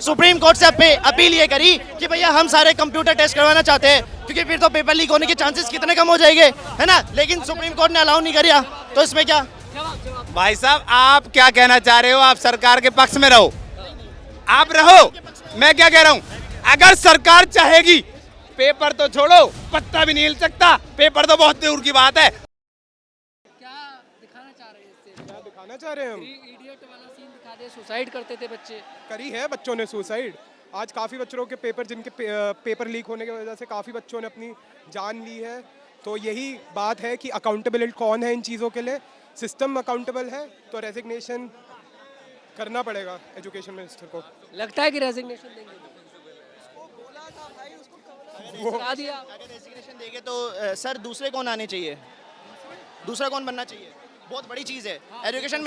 Supreme court से appeal ये करी कि भैया हम सारे कंप्यूटर टेस्ट करवाना चाहते हैं, क्योंकि फिर तो पेपर लीक होने के चांसेस कितने कम हो जाएंगे, है ना। लेकिन सुप्रीम कोर्ट ने अलाउ नहीं किया, तो इसमें क्या। भाई साहब आप क्या कहना चाह रहे हो? आप सरकार के पक्ष में रहो, आप रहो। मैं क्या कह रहा हूँ, अगर सरकार चाहेगी पेपर तो छोड़ो, पत्ता भी नहीं हिल सकता, पेपर तो बहुत दूर की बात है। क्या दिखाना चाह रहे हैं इससे? क्या दिखाना चाह रहे हैं हम? इडियट वाला सीन दिखा दे, सुसाइड करते थे बच्चे। करी है बच्चों ने सुसाइड। आज काफ़ी बच्चों के पेपर जिनके पेपर लीक होने की वजह से काफ़ी बच्चों ने अपनी जान ली है। तो यही बात है कि अकाउंटेबिलिटी कौन है इन चीज़ों के लिए। सिस्टम अकाउंटेबल है तो रेजिग्नेशन करना पड़ेगा एजुकेशन मिनिस्टर को। लगता है कि रेजिग्नेशन देंगे? बता दिया। अगर रेजिग्नेशन देंगे तो सर दूसरे कौन आने चाहिए, दूसरा कौन बनना चाहिए, बहुत बड़ी चीज है। एजुकेशन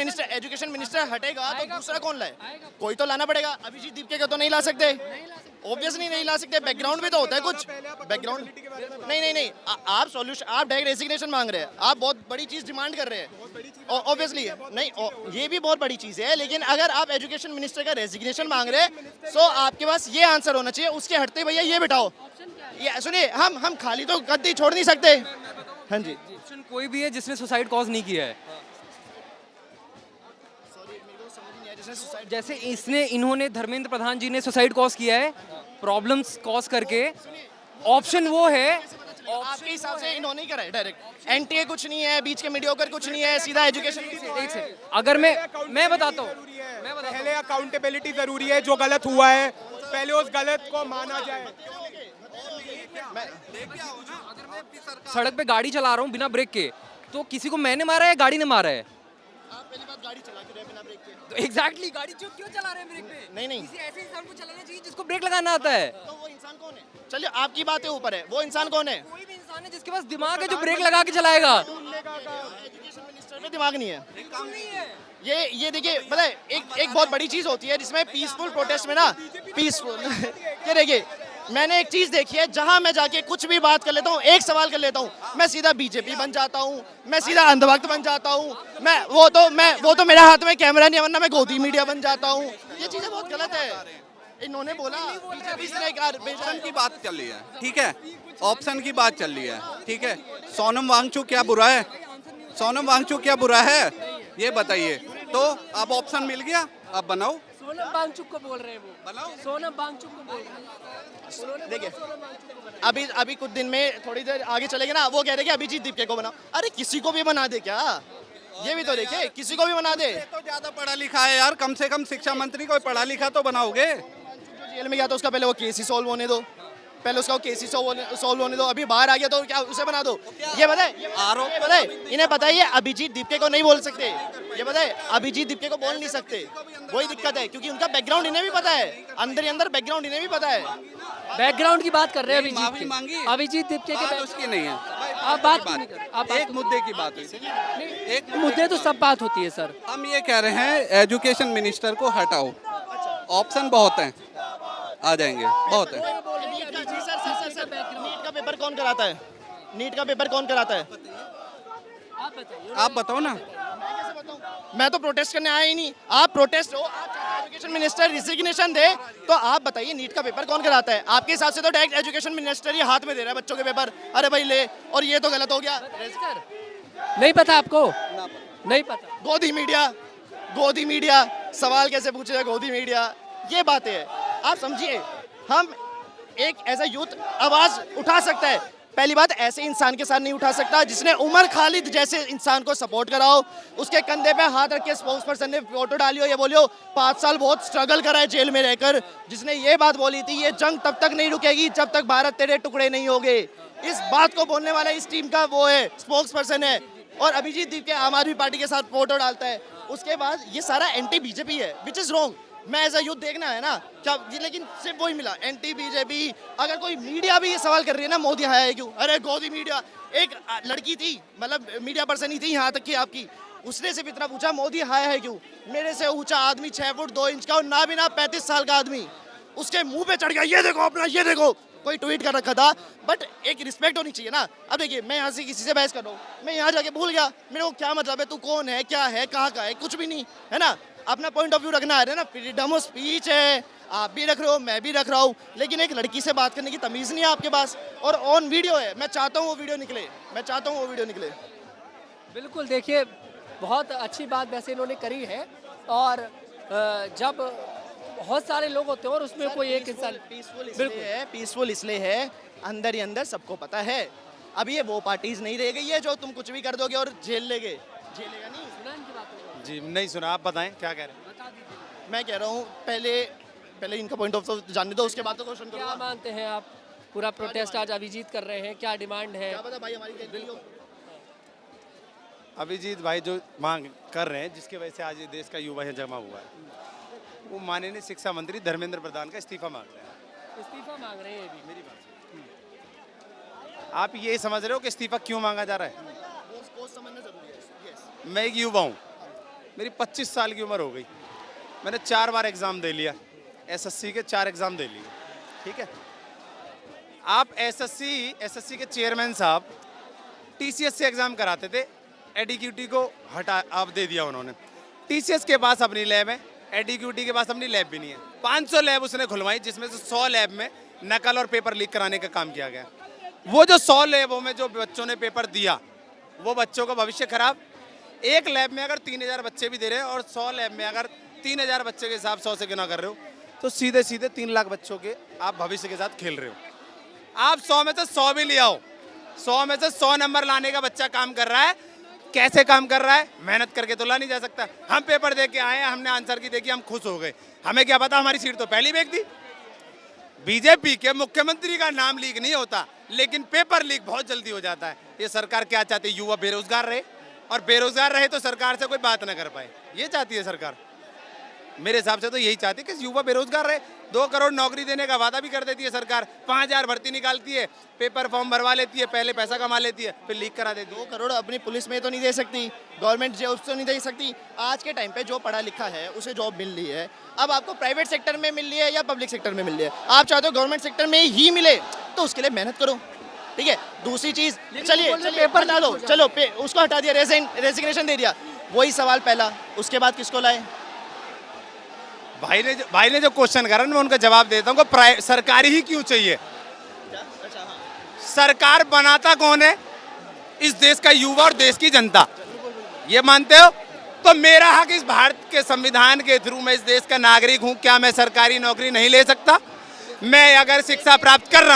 मिनिस्टर हटेगा तो दूसरा कौन लाए, कोई तो लाना पड़ेगा। अभिजीत दीपके को तो नहीं ला सकते, ऑब्वियसली नहीं ला सकते। बैकग्राउंड भी तो होता है कुछ, बैकग्राउंड नहीं आप सॉल्यूशन, आप डायरेक्ट रेजिग्नेशन मांग रहे हैं, आप बहुत बड़ी चीज डिमांड कर रहे हैं, ऑब्वियसली नहीं, ये भी बहुत बड़ी चीज है। लेकिन अगर आप एजुकेशन मिनिस्टर का रेजिग्नेशन मांग रहे हैं तो आपके पास ये आंसर होना चाहिए, उसके हटते भैया ये बिठाओ। ये सुनिए, हम खाली तो गद्दी छोड़ नहीं सकते। हाँ जी, ऑप्शन कोई भी है जिसने सुसाइड कॉज नहीं किया है। जैसे इन्होंने धर्मेंद्र प्रधान जी ने सुसाइड कॉज किया है प्रॉब्लम्स कॉज करके। ऑप्शन वो है, आपके हिसाब से इन्होंने ही करा है डायरेक्ट। एनटीए कुछ नहीं है, बीच के मीडियोकर कुछ नहीं है, सीधा एजुकेशन। एक से अगर मैं बताता हूँ, पहले अकाउंटेबिलिटी जरूरी है। जो गलत हुआ है पहले उस गलत को माना जाए। सड़क पे गाड़ी चला रहा हूँ बिना ब्रेक के, तो किसी को मैंने मारा है गाड़ी ने मारा है? आप पहली बात गाड़ी चला क्यों रहे बिना ब्रेक के? तो एग्जैक्टली गाड़ी क्यों चला रहे हैं ब्रेक पे? नहीं किसी ऐसे इंसान को चलाना चाहिए जिसको ब्रेक लगाना आता है। तो वो इंसान कौन है? चलिए आपकी बातें ऊपर है, वो इंसान कौन है? कोई भी इंसान है जिसके पास दिमाग है जो ब्रेक लगा के चलाएगा। एजुकेशन मिनिस्टर में दिमाग नहीं है। ये देखिए, मतलब एक बहुत बड़ी चीज होती है जिसमें पीसफुल प्रोटेस्ट में ना, पीसफुल ये देखिए, मैंने एक चीज देखी है, जहां मैं जाके कुछ भी बात कर लेता हूँ, एक सवाल कर लेता हूँ, मैं सीधा बीजेपी बन जाता हूँ, मैं सीधा अंधभक्त बन जाता हूँ, वो तो मेरे हाथ में कैमरा नहीं है, वरना मैं गोदी मीडिया बन जाता हूँ। ये चीजें बहुत गलत है। इन्होंने बोला बीजेपी ऑप्शन की बात चल रही है, ठीक है, ऑप्शन की बात चल रही है, ठीक है। सोनम वांगचुक क्या बुरा है? सोनम वांगचुक क्या बुरा है ये बताइए। तो अब ऑप्शन मिल गया, अब बनाओ। सोनम वांगचुक को बोल रहे हैं वो, बनाओ। सोनम वांगचुक को बोल रहे हैं। देखिए, अभी कुछ दिन में थोड़ी देर आगे चलेंगे ना, वो कह रहे कि अभिजीत दीपके को बनाओ। अरे किसी को भी बना दे क्या, ये भी तो देखे, किसी को भी बना दे। तो ज्यादा पढ़ा लिखा है यार, कम से कम शिक्षा मंत्री कोई पढ़ा लिखा तो बनाओगे। जेल में गया तो उसका पहले वो केस ही सॉल्व होने दो, पहले उसका केस ही सॉल्व होने दो। अभी बाहर आ गया तो क्या उसे बना दो? ये बताए, इन्हें पता है ये अभिजीत दीपके को नहीं बोल सकते, ये बताए अभिजीत दीपके को बोल नहीं सकते। वही दिक्कत है, क्योंकि उनका बैकग्राउंड इन्हें भी पता है, अंदर ही अंदर बैकग्राउंड इन्हें भी पता है। बैकग्राउंड की बात कर रहे हैं माफी मांगी, अभिजीत दीपके बात के। उसकी नहीं है। आप बात नहीं कर, आप एक मुद्दे की बात हुई थी। एक मुद्दे तो सब बात होती है सर। हम ये कह रहे हैं एजुकेशन मिनिस्टर को हटाओ, ऑप्शन बहुत हैं, आ जाएंगे, बहुत है। नीट का पेपर कौन कराता है? नीट का पेपर कौन कराता है? आप बताइए। आप बताओ ना। मैं तो प्रोटेस्ट करने आया ही नहीं। आप प्रोटेस्ट हो, आप एजुकेशन मिनिस्टर रिजिग्नेशन दे, तो आप बताइए नीट का पेपर कौन कराता है? आपके हिसाब से तो डायरेक्ट एजुकेशन मिनिस्टर ही हाथ में दे रहा है बच्चों के पेपर, अरे भाई ले, और ये तो गलत हो गया। नहीं पता आपको? नहीं पता। गोदी मीडिया सवाल कैसे पूछेगा? गोदी मीडिया, ये बातें है। आप समझिए, हम एक ऐसा यूथ आवाज उठा सकता है। पहली बात, ऐसे इंसान के साथ नहीं उठा सकता जिसने उमर खालिद जैसे इंसान को सपोर्ट कराओ, उसके कंधे पे हाथ रख के स्पोक्स पर्सन ने फोटो डाली हो, ये बोलियो 5 साल बहुत स्ट्रगल करा है जेल में रहकर, जिसने ये बात बोली थी, ये जंग तब तक नहीं रुकेगी जब तक भारत तेरे टुकड़े नहीं होंगे। इस बात को बोलने वाला इस टीम का वो है, स्पोक्स पर्सन है। और अभिजीत दीपके आम आदमी पार्टी के साथ फोटो डालता है। उसके बाद ये सारा एंटी बीजेपी है, विच इज रॉन्ग। मैं एज अ यूथ देखना है ना क्या, लेकिन सिर्फ वही मिला, एंटी बीजेपी। अगर कोई मीडिया भी ये सवाल कर रही है ना, मोदी हाया है क्यों? अरे गोदी मीडिया, एक लड़की थी, मतलब मीडिया पर्सन ही थी यहाँ तक कि आपकी, उसने सिर्फ इतना पूछा मोदी हाया है क्यों? मेरे से ऊंचा आदमी 6 फुट 2 इंच का और ना बिना 35 साल का आदमी, उसके मुंह पे चढ़ गया, ये देखो अपना, ये देखो, कोई ट्वीट कर रखा था। बट एक रिस्पेक्ट होनी चाहिए ना। अब देखिए, मैं यहाँ से किसी से बहस कर रहा हूँ, मैं यहाँ जाके भूल गया, मेरे को क्या मतलब है, तू कौन है, क्या है, कहाँ का है, कुछ भी नहीं है ना। अपना पॉइंट ऑफ व्यू रखना है ना, फ्रीडम ऑफ स्पीच है, आप भी रख रहे हो, मैं भी रख रहा हूँ, लेकिन एक लड़की से बात करने की तमीज़ नहीं है आपके पास, और ऑन वीडियो है। मैं चाहता हूँ वो वीडियो निकले, मैं चाहता हूँ वो वीडियो निकले। बिल्कुल, देखिए बहुत अच्छी बात वैसे इन्होंने करी है। और जब बहुत सारे लोग होते हैं और उसमें कोई एक इंसान पीसफुल इसलिए है, अंदर ही अंदर सबको पता है। अब ये वो पार्टीज नहीं रह गई है जो तुम कुछ भी कर दोगे और झेलेगा नहीं। सुना इनकी बातें? जी नहीं सुना, आप बताएं क्या कह रहे हैं। बता दीजिए, मैं कह रहा हूँ पहले इनका पॉइंट ऑफ व्यू जानने दो, उसके बाद तो क्वेश्चन क्या करूँगा। मानते हैं आप? पूरा प्रोटेस्ट आज अभिजीत कर रहे हैं, क्या डिमांड है? क्या पता भाई हमारी क्या गलती हो। अभिजीत भाई जो मांग कर रहे हैं, जिसकी वजह से आज ये देश का युवा यहाँ जमा हुआ है, वो माननीय शिक्षा मंत्री धर्मेंद्र प्रधान का इस्तीफा मांग रहे हैं। इस्तीफा मांग रहे हैं ये भी। मेरी बात सुनिए। आप ये समझ रहे हो कि इस्तीफा क्यों मांगा जा रहा है? वो समझना जरूरी है। यस। मैं एक युवा हूँ, मेरी 25 साल की उम्र हो गई, मैंने 4 बार एग्ज़ाम दे लिया, एसएससी के 4 एग्ज़ाम दे लिए, ठीक है। आप एसएससी के चेयरमैन साहब टीसीएस से एग्ज़ाम कराते थे, एडीक्यूटी को हटा आप दे दिया उन्होंने। टीसीएस के पास अपनी लैब है, एडीक्यूटी के पास अपनी लैब भी नहीं है। 500 लैब उसने खुलवाई, जिसमें से 100 लैब में नकल और पेपर लीक कराने का काम किया गया। वो जो 100 लैबों में जो बच्चों ने पेपर दिया, वो बच्चों का भविष्य खराब। एक लैब में अगर 3000 बच्चे भी दे रहे हैं और 100 लैब में अगर 3000 बच्चे के हिसाब 100 से गुना कर रहे हो, तो सीधे 3 लाख बच्चों के आप भविष्य के साथ खेल रहे हो। आप 100 में से 100 भी ले आओ, 100 में से 100 नंबर लाने का बच्चा काम कर रहा है। कैसे काम कर रहा है? मेहनत करके तो ला नहीं जा सकता। हम पेपर दे के आए, हमने आंसर की देखी, हम खुश हो गए, हमें क्या पता हमारी सीट तो पहली बेच दी। बीजेपी के मुख्यमंत्री का नाम लीक नहीं होता, लेकिन पेपर लीक बहुत जल्दी हो जाता है। ये सरकार क्या चाहती है? युवा बेरोजगार रहे, और बेरोजगार रहे तो सरकार से कोई बात ना कर पाए, ये चाहती है सरकार। मेरे हिसाब से तो यही चाहती है कि युवा बेरोजगार रहे। 2 करोड़ नौकरी देने का वादा भी कर देती है सरकार, 5000 भर्ती निकालती है, पेपर फॉर्म भरवा लेती है, पहले पैसा कमा लेती है, फिर लीक करा देती है। 2 करोड़ अपनी पुलिस में तो नहीं दे सकती, गवर्नमेंट जॉब तो नहीं दे सकती। आज के टाइम पे जो पढ़ा लिखा है उसे जॉब मिल रही है, अब आपको प्राइवेट सेक्टर में मिल रही है या पब्लिक सेक्टर में मिल रही है, आप चाहते हो गवर्नमेंट सेक्टर में ही मिले, तो उसके लिए मेहनत करो, ठीक है। दूसरी चीज़, चलिए पेपर हटा दो, चलो उसको हटा दिया, रेजिग्नेशन दे दिया, वही सवाल पहला, उसके बाद किसको लाए? भाई ने जो क्वेश्चन करा ना, मैं उनका जवाब देता हूँ कि सरकारी ही क्यों चाहिए। सरकार बनाता कौन है? इस देश का युवा और देश की जनता। ये मानते हो? तो मेरा हक इस भारत के संविधान के थ्रू, मैं इस देश का नागरिक हूँ, क्या मैं सरकारी नौकरी नहीं ले सकता? मैं अगर शिक्षा प्राप्त कर रहा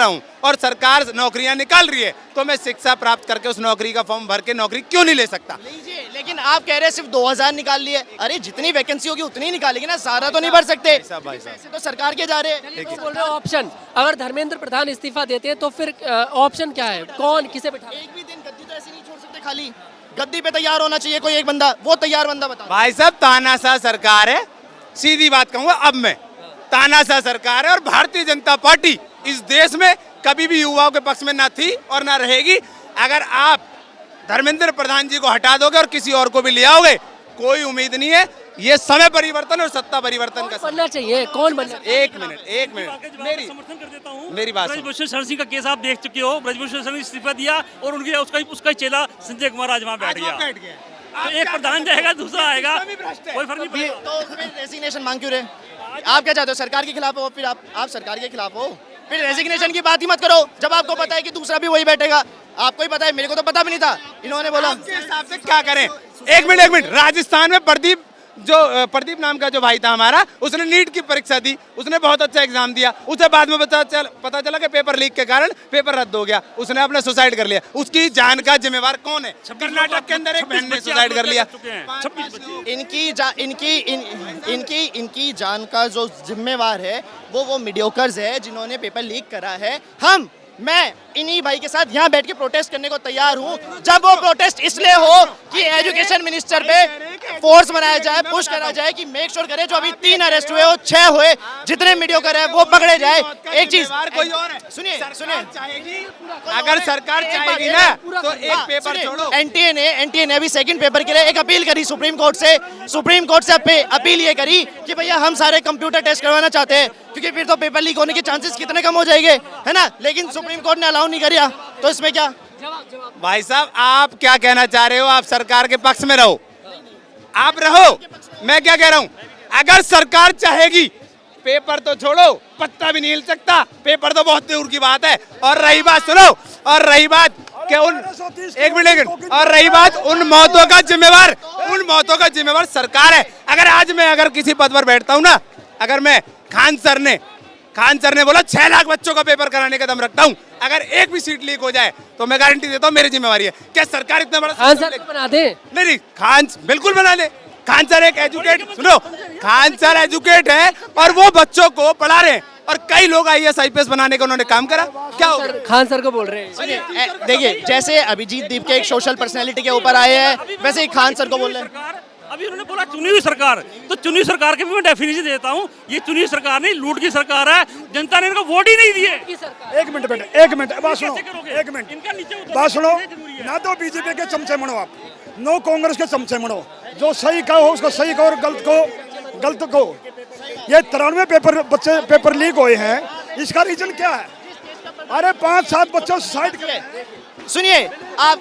हूँ, और सरकार नौकरियां निकाल रही है, तो मैं शिक्षा प्राप्त करके उस नौकरी का फॉर्म भर के नौकरी क्यों नहीं ले सकता? लीजिए, लेकिन आप कह रहे हैं सिर्फ 2000 निकाल लिए। अरे जितनी वैकेंसी होगी उतनी ही निकालेगी ना, सारा तो नहीं भर सकते। भाई साहब पैसे तो सरकार के जा रहे हैं। चलिए, बोल रहे हो ऑप्शन, अगर धर्मेंद्र प्रधान इस्तीफा देते हैं तो फिर ऑप्शन क्या है? कौन किसे बैठा? एक भी दिन गद्दी तो ऐसे नहीं छोड़ सकते खाली, गद्दी पे तैयार होना चाहिए कोई एक बंदा, वो तैयार बंदा बता। भाई साहब तानाशाह सरकार है, सीधी बात कहूँगा अब मैं, तानाशाह सरकार है, और भारतीय जनता पार्टी इस देश में कभी भी युवाओं के पक्ष में ना थी और ना रहेगी। अगर आप धर्मेंद्र प्रधान जी को हटा दोगे और किसी और को भी ले आओगे, कोई उम्मीद नहीं है। ये समय परिवर्तन और सत्ता परिवर्तन का बनना चाहिए, कौन बनना? एक मिनट मेरी समर्थन कर देता हूँ। मेरी बात ब्रजभूषण शरण सिंह का केस आप देख चुके हो, ब्रजभूषण शरण इस्तीफा दिया और उनके उसका चेला संजय कुमार आज वहाँ बैठ गया। तो एक प्रधान जाएगा, दूसरा आएगा, कोई फर्क नहीं पड़ेगा। तो फिर रेजिग्नेशन मांग क्यों रहे? आप क्या चाहते हो? सरकार के खिलाफ हो? फिर आप सरकार के खिलाफ हो, फिर रेजिग्नेशन की बात ही मत करो, जब आपको पता है कि दूसरा भी वही बैठेगा। आपको ही पता है, मेरे को तो पता भी नहीं था, इन्होंने बोला। आपके हिसाब से क्या करें? एक मिनट, राजस्थान में प्रदीप नाम का जो भाई था हमारा, उसने नीट की परीक्षा दी, उसने बहुत अच्छा एग्जाम दिया, उसे बाद में पता चला कि पेपर लीक के कारण पेपर रद्द हो गया, उसने अपने सुसाइड कर लिया। उसकी जान का जिम्मेवार कौन है? कर्नाटक के अंदर एक बहन ने सुसाइड कर लिया। इनकी जान का जो जिम्मेवार है वो मीडियोकर्स है जिन्होंने पेपर लीक करा है। मैं इन्हीं भाई के साथ यहाँ बैठ के प्रोटेस्ट करने को तैयार हूँ, जब वो प्रोटेस्ट इसलिए हो कि एजुकेशन मिनिस्टर पे फोर्स बनाया जाए, पुश करा जाए कि मेक श्योर करे जो अभी 3 अरेस्ट हुए हो, 6 हुए, जितने मीडियोकर है वो पकड़े जाए। एक चीज कोई और है, सुनिए, अगर सरकार चाहेगी ना तो एक पेपर छोड़ो। एनटीए ने अभी सेकंड पेपर के लिए एक अपील करी सुप्रीम कोर्ट से अपील ये करी कि भैया हम सारे कंप्यूटर टेस्ट करवाना चाहते हैं, क्योंकि फिर तो पेपर लीक होने के चांसेस कितने कम हो जाएंगे, है ना। लेकिन सुप्रीम कोर्ट ने अलाउ नहीं किया, तो इसमें क्या? भाई साहब आप क्या कहना चाह रहे हो? आप सरकार के पक्ष में रहो, आप रहो। मैं क्या कह रहा हूँ, अगर सरकार चाहेगी पेपर तो छोड़ो, पत्ता भी नहीं हिल सकता, पेपर तो बहुत दूर की बात है। और रही बात सुनो, और रही बात कि उन एक मिनट, और रही बात उन मौतों का जिम्मेवार सरकार है। अगर किसी पद पर बैठता हूँ ना, अगर मैं खान सर ने बोला 6 लाख बच्चों का पेपर कराने का दम रखता हूँ, अगर एक भी सीट लीक हो जाए तो मैं गारंटी देता हूँ मेरी जिम्मेवारी है। क्या सरकार इतना बड़ा खान सर को बना दे। नहीं, खान बिल्कुल बना दे। खान सर एक खान सर एजुकेट है और वो बच्चों को पढ़ा रहे हैं, और कई लोग IAS IPS बनाने का उन्होंने काम करा। क्या हो गया? खान सर को बोल रहे हैं। सुनिए, देखिए जैसे अभिजीत दीप के एक सोशल पर्सनैलिटी के ऊपर आए हैं, वैसे ही खान सर को बोल रहे हैं। अभी उन्होंने बोला चुनी हुई सरकार, तो चुनी हुई सरकार की भी मैं डेफिनेशन देता हूँ। ये चुनी हुई सरकार नहीं, लूट की सरकार है। जनता ने इनको वोट ही नहीं दिए। एक मिनट बेटे, एक मिनट बात सुनो, एक मिनट इनका नीचे उतरना बात सुनो। जरूरी है। ना तो बीजेपी के चमचे मनो आप, नो कांग्रेस के चमचे मनो। जो सही कहो उसको सही कहो और गलत को गलत कहो। ये 93 बच्चे पेपर लीक हुए हैं, इसका रीजन क्या है? अरे 5-7 बच्चों सुसाइड किए। सुनिए, आप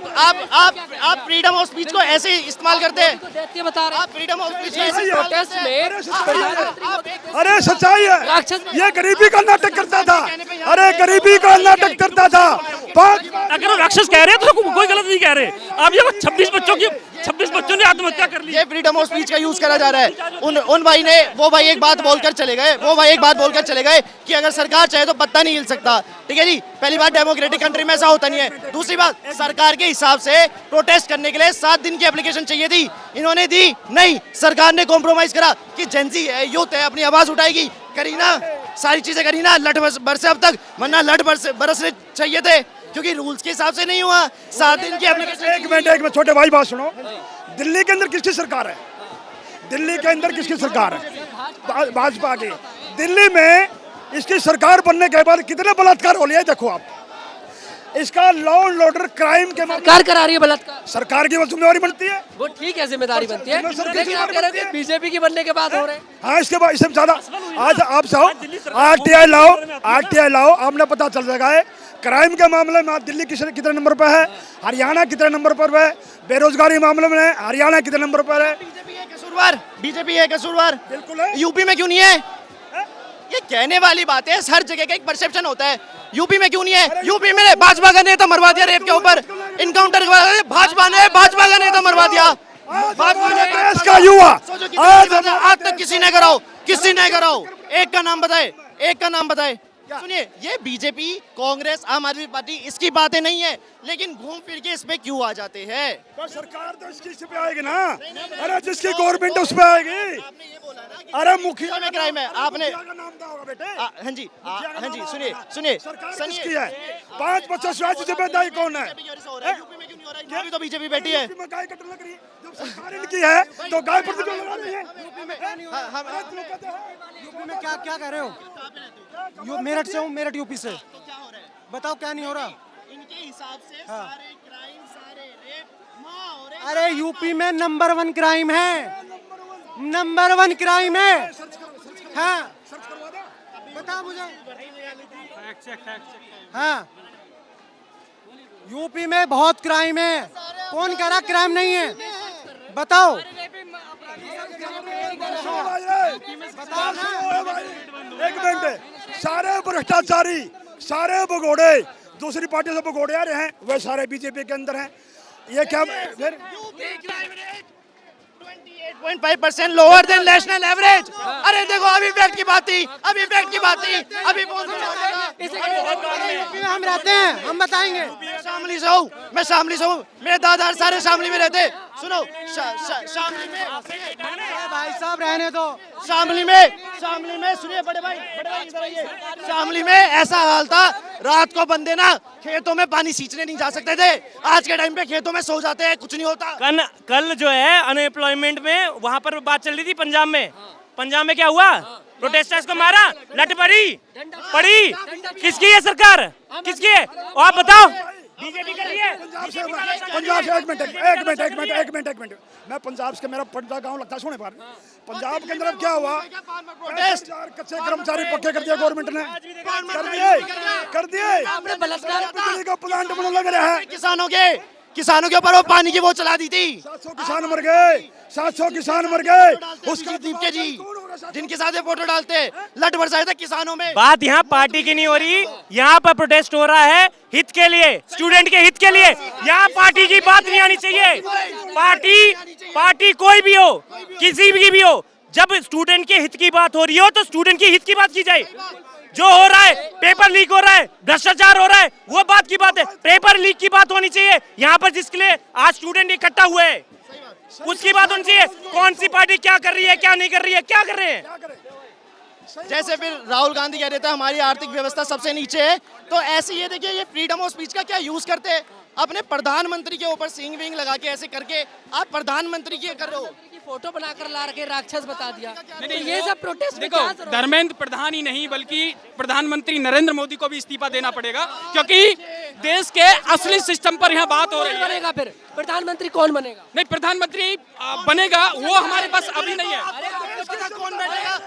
फ्रीडम ऑफ स्पीच को ऐसे ही इस्तेमाल करते हैं। दैत्य बता रहे आप फ्रीडम ऑफ स्पीच को ऐसे सही है। इस्तेमाल प्रोटेस्ट करते हैं। में अरे सच्चाई है, राक्षस ये गरीबी का नाटक करता था। अरे गरीबी का नाटक करता था। अगर वो राक्षस कह रहे हैं तो कोई गलत नहीं कह रहे। अब ये 26 बच्चों ने आत्महत्या कर ली। ये फ्रीडम ऑफ स्पीच का यूज करा जा रहा है। उन भाई ने एक बात बोलकर चले गए कि अगर सरकार चाहे तो पत्ता नहीं हिल सकता। ठीक है जी, पहली बात, डेमोक्रेटिक कंट्री में ऐसा होता नहीं है। दूसरी बात, सरकार के हिसाब से प्रोटेस्ट करने के लिए 7 दिन की एप्लीकेशन चाहिए थी, इन्होंने दी नहीं। सरकार ने कॉम्प्रोमाइज करा कि जेंजी है, यूथ है, अपनी आवाज उठाएगी, करी ना, सारी चीजें करी ना, लठ बरसे अब तक, वरना लठ बरसने चाहिए थे, क्योंकि रूल्स के हिसाब से नहीं हुआ। 7 दिन की एप्लीकेशन। एक मिनट छोटे भाई बात सुनो। दिल्ली के अंदर किसकी सरकार है? दिल्ली के अंदर किसकी सरकार है? भाजपा की। दिल्ली में इसकी सरकार बनने के बाद कितने बलात्कार हो लिए देखो आप। इसका लॉ एंड ऑर्डर क्राइम के सरकार करा रही है बलात्कार। सरकार की वो जिम्मेवारी बनती है। वो ठीक है, जिम्मेदारी बनती है, सरकार लेकिन आप कह रहे हो कि बीजेपी की बनने के बाद हो रहे हैं। हाँ, इसके बाद इससे ज्यादा आज आप जाओ RTI लाओ, आपने पता चल जाएगा है क्राइम के मामले में आज दिल्ली कितने नंबर पर है, हरियाणा कितने नंबर पर है, बेरोजगारी मामले में हरियाणा कितने नंबर पर है। बीजेपी है कसूरवार, बिल्कुल है। यूपी में क्यों नहीं है? ये कहने वाली बात है, हर जगह का एक परसेप्शन होता है। यूपी में क्यों नहीं है? यूपी में भाजपा का नेता मरवा दिया रेप के ऊपर, इनकाउंटर भाजपा का नेता मरवा दिया। भाजपा ने देश का युवा आज तक किसी ने कराओ। एक का नाम बताए। सुनिए, ये बीजेपी, कांग्रेस, आम आदमी पार्टी, इसकी बातें नहीं है, लेकिन घूम फिर के इस पे क्यों आ जाते हैं? तो सरकार तो इसकी इस पे आएगी ना। अरे जिसकी गवर्नमेंट उस पे आएगी। अरे मुखिया में क्राइम है, आपने का नाम क्या होगा बेटे? हाँ जी, सुनिए सरकार किसकी है? 5 बच्चों से जिम्मेदारी कौन है? यूपी में क्यों नहीं हो रहा है? तो बीजेपी बैठी है। यूपी में गाय कटने लग रही है। जब सरकार इनकी है तो गाय पर तो लगा रही है। यूपी में क्या कह रहे हो? मेरठ से हूँ, मेरठ यूपी से। बताओ क्या नहीं हो रहा? इनके हिसाब से सारे क्राइम, सारे रेप हो रहे हैं। अरे यूपी में नंबर 1 क्राइम है, नंबर 1 क्राइम है। हाँ, बता मुझे। हाँ, यूपी में बहुत क्राइम है। कौन कह रहा क्राइम नहीं है? बताओ। एक मिनट, सारे भ्रष्टाचारी, सारे भगोड़े दूसरी पार्टी से भगोड़े आ रहे हैं, वे सारे बीजेपी के अंदर हैं। ये क्या फिर 28.5% लोअर देन नेशनल एवरेज। अरे देखो, अभी फैक्ट की बात थी, अभी कौन हम रहते हैं, हम बताएंगे। मैं शामली से हूँ, मेरे दादा सारे शामली में रहते। सुनो, शामली में भाई साहब रहने दो। शामली में सुनिए बड़े भाई इधर आइए। शामली में ऐसा हाल था, रात को बंदे ना खेतों में पानी सींचने नहीं जा सकते थे। आज के टाइम पे खेतों में सो जाते हैं, कुछ नहीं होता। कल जो है अनएम्प्लॉयमेंट में वहाँ पर बात चल रही थी पंजाब में क्या हुआ? प्रोटेस्टर्स को मारा, लट पड़ी। किसकी है सरकार? किसकी है? और आप बताओ, बीजेपी कर रही है। पंजाब से एक मिनट मैं पंजाब से, मेरा पंजाब गांव लगता है सोने पर। पंजाब के अंदर अब क्या हुआ? 50,000 कच्चे कर्मचारी पक्के कर दिए गवर्नमेंट ने। कर दिए बिजली का प्लांट बनने लग रहा है। किसानों के ऊपर वो पानी की वो चला दी थी। 700 किसान मर गए। उसकी दीप के जी जिनके साथ ये फोटो डालते हैं, लट बरसाए थे किसानों में। बात यहाँ पार्टी की नहीं हो रही, यहाँ पर प्रोटेस्ट हो रहा है हित के लिए, स्टूडेंट के हित के लिए। यहाँ पार्टी की बात नहीं आनी चाहिए। पार्टी कोई भी हो, किसी की भी हो, जब स्टूडेंट के हित की बात हो रही हो तो स्टूडेंट के हित की बात की जाए। जो हो रहा है, पेपर लीक हो रहा है, भ्रष्टाचार हो रहा है, वो बात की बात है। पेपर लीक की बात होनी चाहिए। यहाँ पर जिसके लिए आज स्टूडेंट इकट्ठा हुए हैं उसकी बात होनी चाहिए। कौन सी पार्टी क्या कर रही है, क्या नहीं कर रही है, क्या कर रहे हैं। जैसे फिर राहुल गांधी कह रहे थे हमारी आर्थिक व्यवस्था सबसे नीचे है, तो ऐसे ये देखिए ये फ्रीडम ऑफ स्पीच का क्या यूज करते हैं, अपने प्रधानमंत्री के ऊपर सिंग विंग लगा के ऐसे करके आप प्रधानमंत्री की कर रहे हो। फोटो बनाकर ला के राक्षस बता दिया। तो ये सब प्रोटेस्ट देखो, धर्मेंद्र प्रधान ही नहीं बल्कि प्रधानमंत्री नरेंद्र मोदी को भी इस्तीफा देना पड़ेगा, क्योंकि देश के असली सिस्टम पर यहाँ बात हो रही है। बनेगा फिर प्रधानमंत्री कौन बनेगा? नहीं, प्रधानमंत्री बनेगा वो हमारे पास अभी नहीं है। कौन बैठेगा?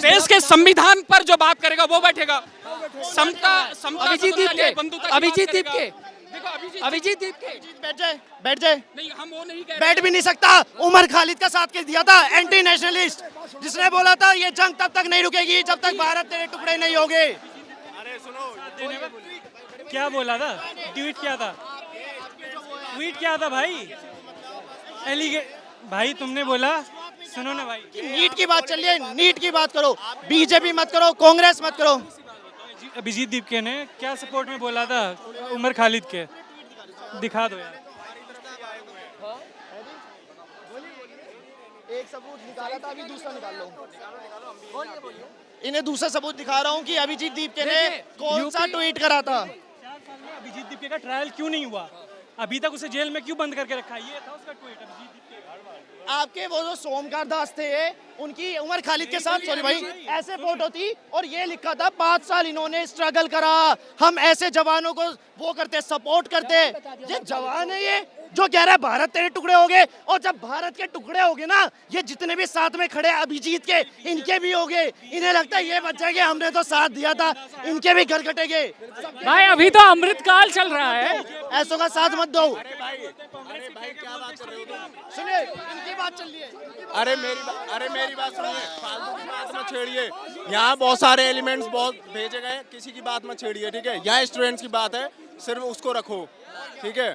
देश के संविधान पर जो बात करेगा वो बैठेगा। समता अभिजीत दीप के बैठ जाए। नहीं, हम वो नहीं कह रहे। बैठ भी नहीं सकता। उमर खालिद का साथ दिया था, एंटी नेशनलिस्ट, जिसने बोला था ये जंग तब तक नहीं रुकेगी जब तक भारत तेरे टुकड़े नहीं होंगे। अरे सुनो, क्या बोला था? ट्वीट क्या था? ट्वीट क्या था भाई? भाई तुमने बोला, सुनो ना भाई, नीट की बात चल रही है, नीट की बात करो, बीजेपी मत करो, कांग्रेस मत करो। अभिजीत दीपके ने क्या सपोर्ट में बोला था उमर खालिद के? दिखा दो यार। एक सबूत निकाला था, अभी दूसरा निकाल लो। इन्हें दूसरा सबूत दिखा रहा हूँ कि अभिजीत दीपके ने कौन सा ट्वीट करा था। अभिजीत दीपके का ट्रायल क्यों नहीं हुआ? अभी तक उसे जेल में क्यों बंद करके रखा? ये था उसका ट्वीट। अभिजीत दीपके आपके वो जो सोमकार दास थे उनकी उमर खालिद के साथ, सॉरी भाई, ऐसे फोटो थी और ये लिखा था 5 साल इन्होंने स्ट्रगल करा, हम ऐसे जवानों को वो करते, सपोर्ट करते। ये जवान है ये जो कह रहा है भारत तेरे टुकड़े हो गए, और जब भारत के टुकड़े हो गए ना, ये जितने भी साथ में खड़े अभिजीत के, इनके भी हो गए। इन्हें लगता है ये बच जाएंगे, हमने तो साथ दिया था, इनके भी घर कटेंगे। भाई अभी तो अमृतकाल चल रहा है, ऐसों का साथ मत दो। सुनिए, इनकी बात चल रही है। अरे मेरी बात सुनिए, फालतू की बात मत छेड़िए। यहाँ बहुत सारे एलिमेंट्स बहुत भेजे गए, किसी की बात मत छेड़िए, ठीक है? यहाँ स्टूडेंट्स की बात है, सिर्फ उसको रखो, ठीक है?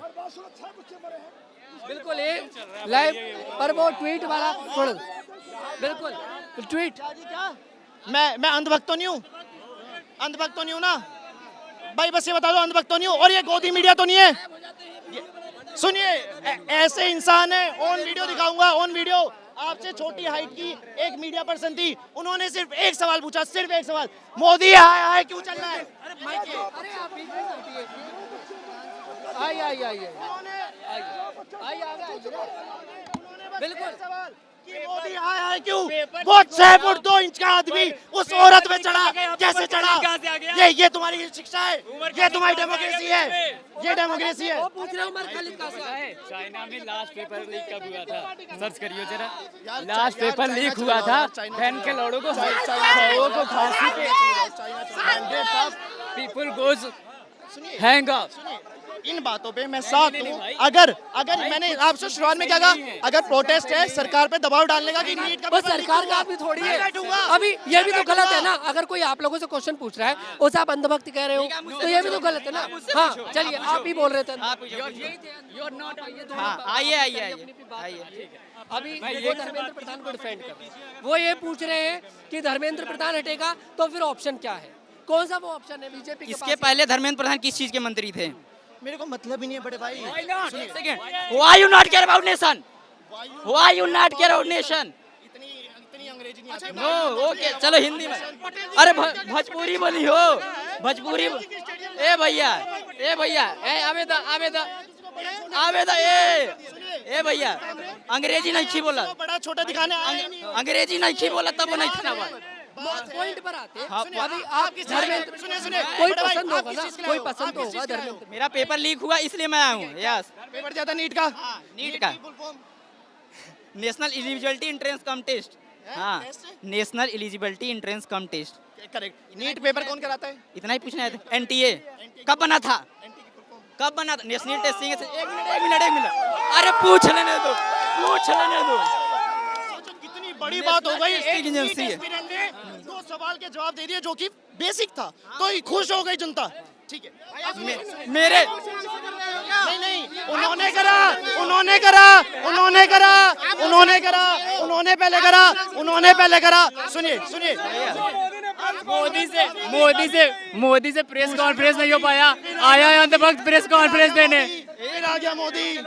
बिल्कुल ये लाइव पर वो ट्वीट वाला छोड़, बिल्कुल ट्वीट। मैं अंधभक्त तो नहीं हूँ, अंधभक्त तो नहीं हूँ ना भाई, बस ये बता दो अंधभक्त तो नहीं हूँ, और ये गोदी मीडिया तो नहीं है। सुनिए, ऐसे इंसान है, ऑन वीडियो दिखाऊंगा, ऑन वीडियो। आपसे छोटी हाइट की एक मीडिया पर्सन थी, उन्होंने सिर्फ एक सवाल पूछा, सिर्फ एक सवाल, मोदी हाय हाय क्यों चल रहा है? बिल्कुल मोदी हाय हाय क्यों? वो 6 फुट 2 इंच का आदमी उस औरत पे चढ़ा, कैसे चढ़ा? ये तुम्हारी शिक्षा है, ये तुम्हारी डेमोक्रेसी है, ये डेमोक्रेसी है। चाइना में लास्ट पेपर लीक कब हुआ था? सर्च करियो जरा, लास्ट पेपर लीक हुआ था, बहन के लड़ों को फांसी पे, पीपल गोज हैंग अप। इन बातों पे मैं साथ हूँ। अगर मैंने आपसे शुरुआत में क्या कहा, अगर प्रोटेस्ट है सरकार पे दबाव डालने का कि नीट का, बस सरकार का आदमी थोड़ी है। अभी ये भी तो गलत है ना, अगर कोई आप लोगों से क्वेश्चन पूछ रहा है उसे आप अंधभक्त कह रहे हो, तो ये भी तो गलत है ना। हाँ चलिए, आप ही बोल रहे थे। आइए अभी वो धर्मेंद्र प्रधान को डिफेंड कर, वो ये पूछ रहे हैं कि धर्मेंद्र प्रधान हटेगा तो फिर ऑप्शन क्या है, कौन सा वो ऑप्शन है बीजेपी के? इसके पहले धर्मेंद्र प्रधान किस चीज के मंत्री थे? मेरे को मतलब ही नहीं है बड़े भाई। Why you not care about nation? Why you not care about nation? इतनी अंग्रेजी नहीं आती। नो ओके, चलो हिंदी में। अरे भोजपुरी बोली हो, भोजपुरी। ए भैया ए भैया, अंग्रेजी नहीं बोला, बड़ा छोटा दिखाने अंग्रेजी नहीं बोला तब वो नहीं खाना हुआ। पॉइंट पर आते हैं। अभी आप धर्मेंद्र, सुनिए, कोई पसंद होगा ना, कोई पसंद तो होगा धर्मेंद्र। मेरा पेपर लीक हुआ इसलिए मैं आया हूँ। यस, पेपर जाता नीट का, नेशनल एलिजिबिलिटी एंट्रेंस कम टेस्ट। हाँ, नेशनल एलिजिबिलिटी एंट्रेंस कम टेस्ट, करेक्ट। नीट पेपर कौन कराता है? इतना ही पूछना है। NTA कब बना था? National testing. एक मिनट, अरे पूछ लेने दो। कितनी बड़ी बात हो गई। एक एजेंसी है। एस्पिरेंट ने 2 सवाल के जवाब दे दिए जो कि बेसिक था, तो ये खुश हो गई जनता। ठीक है, मेरे नहीं नहीं, उन्होंने करा, उन्होंने करा, उन्होंने करा, उन्होंने करा, उन्होंने पहले करा, उन्होंने पहले करा। सुनिए सुनिए, मोदी से प्रेस कॉन्फ्रेंस नहीं हो पाया, आया है अंत वक्त प्रेस कॉन्फ्रेंस देने। फिर आ गया मोदी।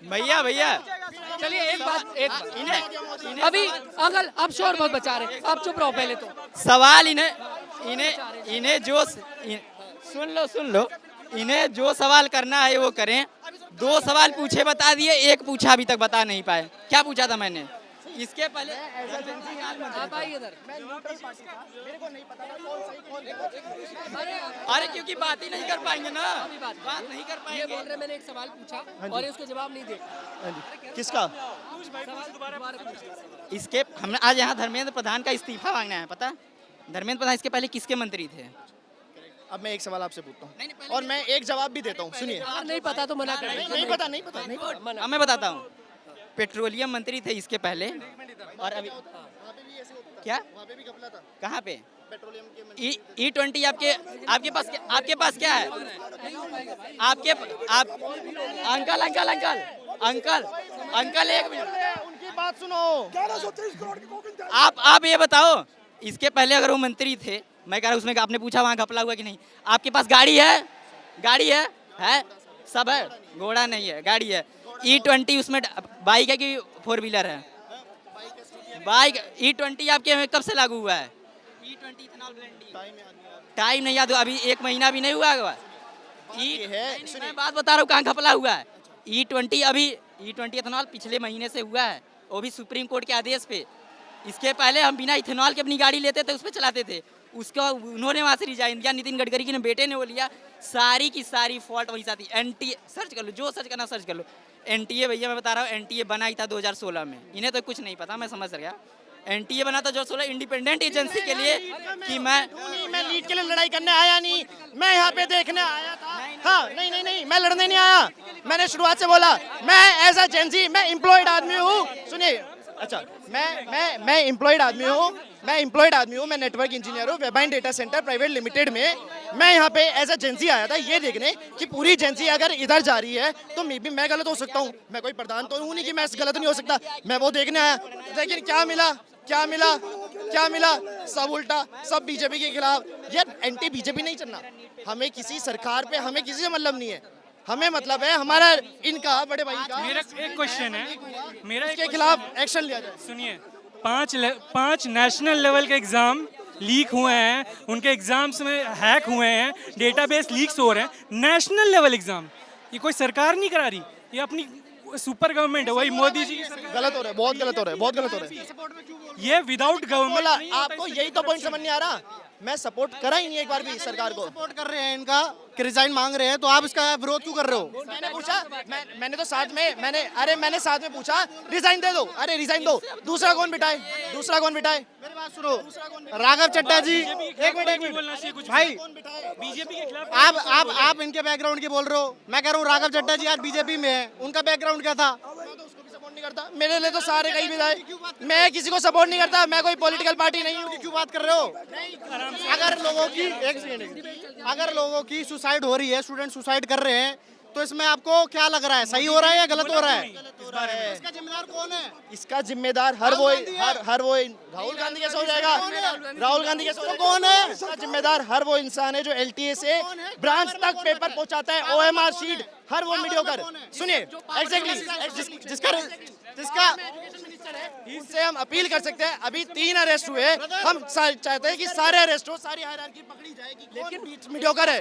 भैया चलिए एक बात अभी अंकल आप शोर बहुत बचा रहे, आप चुप रहो पहले तो। सवाल इन्हें जो सुन लो, इन्हें जो सवाल करना है वो करें। 2 सवाल पूछे बता दिए, एक पूछा अभी तक बता नहीं पाए। क्या पूछा था मैंने इसके पहले? आप आइए इधर। अरे क्योंकि बात ही नहीं कर पाएंगे ना, बात नहीं कर ये पाएंगे। बोल रहे मैंने एक सवाल पूछा और उसको जवाब नहीं दे। किसका? इसके हम आज यहाँ धर्मेंद्र प्रधान का इस्तीफा मांगना है, पता? धर्मेंद्र प्रधान इसके पहले किसके मंत्री थे? अब मैं एक सवाल आपसे पूछता हूँ और मैं एक जवाब भी देता हूँ, सुनिए। नहीं पता तो मना कर। नहीं पता, नहीं पता, नहीं पता। अब मैं बताता हूँ, पेट्रोलियम मंत्री थे इसके पहले और अभी क्या कहाँ पे E20 आपके पास क्या है? अंकल एक मिनट, उनकी बात सुनो। 1130 करोड़ की कोकिंग आप ये बताओ, इसके पहले अगर वो मंत्री थे, मैं कह रहा हूँ उसमें आपने पूछा वहाँ घपला हुआ कि नहीं? आपके पास गाड़ी है सब है, घोड़ा नहीं है, गाड़ी है। E20 उसमें बाइक है कि 4 व्हीलर है? बाइक। E20 आपके कब से लागू हुआ है? E20 इथेनॉल ब्लेंडिंग टाइम नहीं याद, अभी 1 महीना भी नहीं हुआ है। मैं बात बता रहा हूँ कहाँ घपला हुआ है। E20 इथेनॉल पिछले महीने से हुआ है, वो भी सुप्रीम कोर्ट के आदेश पे। इसके पहले हम बिना इथेनॉल के अपनी गाड़ी लेते थे, उस पर चलाते थे। उसको उन्होंने वहाँ से रिजाइन दिया, नितिन गडकरी के बेटे ने वो लिया। सारी की सारी फॉल्ट वही साथी। NTA सर्च कर लो, जो सर्च करना सर्च कर लो। NTA भैया मैं बता रहा हूँ, NTA बना ही था 2016 में। इन्हें तो कुछ नहीं पता, मैं समझ गया। NTA बना था 2016 इंडिपेंडेंट एजेंसी के लिए कि मैं लीड के लिए लड़ाई करने आया नहीं, मैं यहाँ पे देखने आया था। हाँ, नहीं, मैं लड़ने नहीं आया। मैंने शुरुआत से बोला, मैं एज अ जेंजी, मैं एम्प्लॉयड आदमी हूँ। सुनिए, अच्छा, मैं एम्प्लॉयड आदमी हूँ, मैं नेटवर्क इंजीनियर हूँ, वेबाइन डेटा सेंटर प्राइवेट लिमिटेड में। मैं यहाँ पे एज अ जेंजी आया था ये देखने कि पूरी जेंजी अगर इधर जा रही है तो मे बी मैं गलत हो सकता हूँ। मैं कोई प्रधान तो हूँ नहीं कि मैं गलत नहीं हो सकता। मैं वो देखने आया, लेकिन क्या मिला? सब उल्टा, सब बीजेपी के खिलाफ। यार एंटी बीजेपी नहीं चलना, हमें किसी सरकार पे, हमें किसी से मतलब नहीं है। हमें मतलब है हमारा इनका बड़े भाई का। मेरा एक क्वेश्चन है, इसके खिलाफ एक्शन लिया जाए। सुनिए, 5 नेशनल लेवल के एग्जाम लीक हुए हैं, उनके एग्जाम्स में हैक हुए हैं, डेटाबेस लीक्स हो रहे हैं। नेशनल लेवल एग्जाम ये कोई सरकार नहीं करा रही, ये अपनी सुपर गवर्नमेंट है, वही मोदी जी की सरकार। गलत हो रहा है, बहुत गलत हो रहा है। ये विदाउट गवर्नमेंट। आपको यही तो पॉइंट समझ नहीं आ रहा। मैं सपोर्ट करा ही नहीं एक बार भी सरकार को। सपोर्ट कर रहे हैं इनका कि रिजाइन मांग रहे हैं, तो आप इसका विरोध क्यों कर रहे हो? मैंने पूछा, मैंने तो साथ में मैंने साथ में पूछा रिजाइन दे दो। अरे रिजाइन दो, दूसरा कौन बिठाए? मेरी बात सुनो, राघव चड्ढा जी, एक मिनट भाई, बीजेपी के खिलाफ आप इनके बैकग्राउंड की बोल रहे हो। मैं कह रहा हूँ राघव चड्ढा जी आज बीजेपी में है, उनका बैकग्राउंड क्या था? नहीं करता, मेरे लिए तो सारे कहीं विधायक। मैं किसी को सपोर्ट नहीं करता, मैं कोई पॉलिटिकल पार्टी नहीं हूँ। क्यों बात कर रहे हो? अगर लोगों की सुसाइड हो रही है, स्टूडेंट सुसाइड कर रहे हैं, तो इसमें आपको क्या लग रहा है, सही हो रहा है या गलत हो रहा है? इसका जिम्मेदार कौन है? इसका जिम्मेदार हर वो राहुल गांधी कैसे हो जाएगा? राहुल गांधी कैसे कौन है? इसका जिम्मेदार हर वो इंसान है जो LTA से ब्रांच तक पेपर पहुंचाता है, OMR शीट, हर वो मीडियोकर। सुनिए, एग्जैक्टली जिसका उससे हम अपील कर सकते हैं। अभी 3 अरेस्ट हुए, हम चाहते हैं कि सारे अरेस्ट हो, सारी हायरार्की पकड़ी जाएगी। लेकिन मीडियोकर है।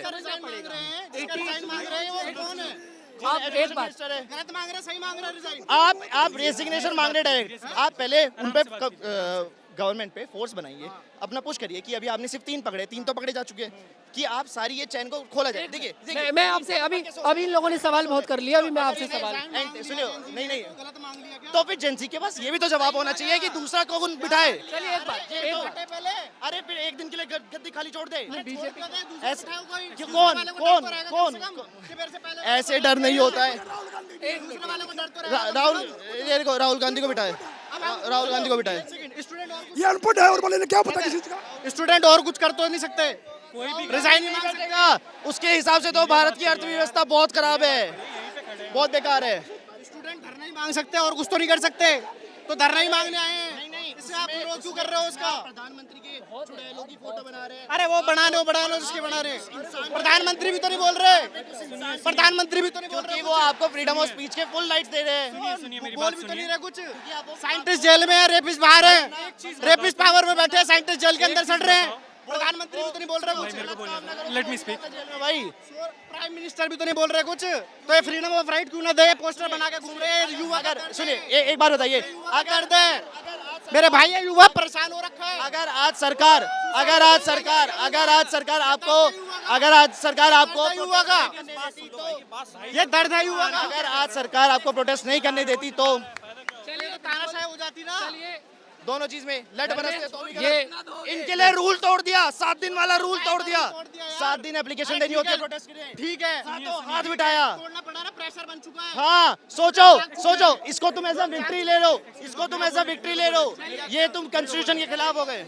आप एक बात, गलत मांग रहे, सही मांग रहे? आप रेजिग्नेशन मांग रहे डायरेक्ट। आप पहले उन पे गवर्नमेंट पे फोर्स बनाइए, अपना पुश करिए कि अभी आपने सिर्फ 3 पकड़े, 3 तो पकड़े जा चुके हैं, कि आप सारी ये चैन को खोला जाए। देखिए मैं आपसे अभी इन लोगों ने सवाल बहुत कर लिया, अभी मैं आपसे सवाल। सुनियो, नहीं, तो फिर जेंसी के पास ये भी तो जवाब होना चाहिए कि दूसरा कौन बिठाए। चलिए एक बात, अरे फिर एक दिन के लिए गद्दी खाली छोड़ दे। बीजेपी कौन ऐसे डर नहीं होता है। राहुल गांधी को बिठाए। राहुल गांधी को बिठाए। ये अनपढ़ है और बोले क्या पता किसी चीज का। स्टूडेंट और कुछ कर तो नहीं सकते, रिजाइन नहीं मांग सकते। उसके हिसाब से तो भारत की अर्थव्यवस्था बहुत खराब है, बहुत बेकार है। स्टूडेंट धरना ही मांग सकते हैं और कुछ तो नहीं कर सकते, तो धरना ही मांगने आए हैं। इससे आप विरोध क्यों कर रहे हो उसका? प्रधानमंत्री के चुड़ैलों की फोटो बना रहे हैं। अरे वो बना लो जिसके बना रहे। प्रधानमंत्री भी तो नहीं बोल रहे, प्रधानमंत्री भी तो नहीं बोल रहे। क्योंकि वो आपको फ्रीडम ऑफ स्पीच के फुल राइट्स दे रहे हैं। बोल भी तो नहीं रहे कुछ। साइंटिस्ट जेल में है, रेपिस्ट बाहर है, रेपिस्ट पावर में बैठे हैं, साइंटिस्ट जेल के अंदर सड़ रहे हैं। प्रधानमंत्री भी तो नहीं बोल रहे कुछ। Let me speak. भाई प्राइम मिनिस्टर भी तो नहीं बोल रहे कुछ, तो ये फ्रीडम ऑफ राइट क्यों ना दे? पोस्टर बना के घूम रहे हैं युवा। अगर सुनिए एक बात बताइए, अगर दे मेरे भाई ये युवा परेशान हो रखा है। अगर आज सरकार आपको युवा का ये दर्द है युवा का। अगर आज सरकार आपको प्रोटेस्ट नहीं करने देती तो चलिए तानाशाही हो जाती ना। दोनों चीज में लट बरसते तो भी गलत। इनके लिए रूल तोड़ दिया, 7 दिन वाला रूल तोड़ दिया। 7 दिन एप्लीकेशन देनी होती है प्रोटेस्ट के लिए। ठीक है, हाथ बिठाया। तोड़ना पड़ा ना, प्रेशर बन चुका है। हाँ सोचो इसको तुम ऐसा विक्ट्री ले लो, ये तुम कॉन्स्टिट्यूशन के खिलाफ हो गए।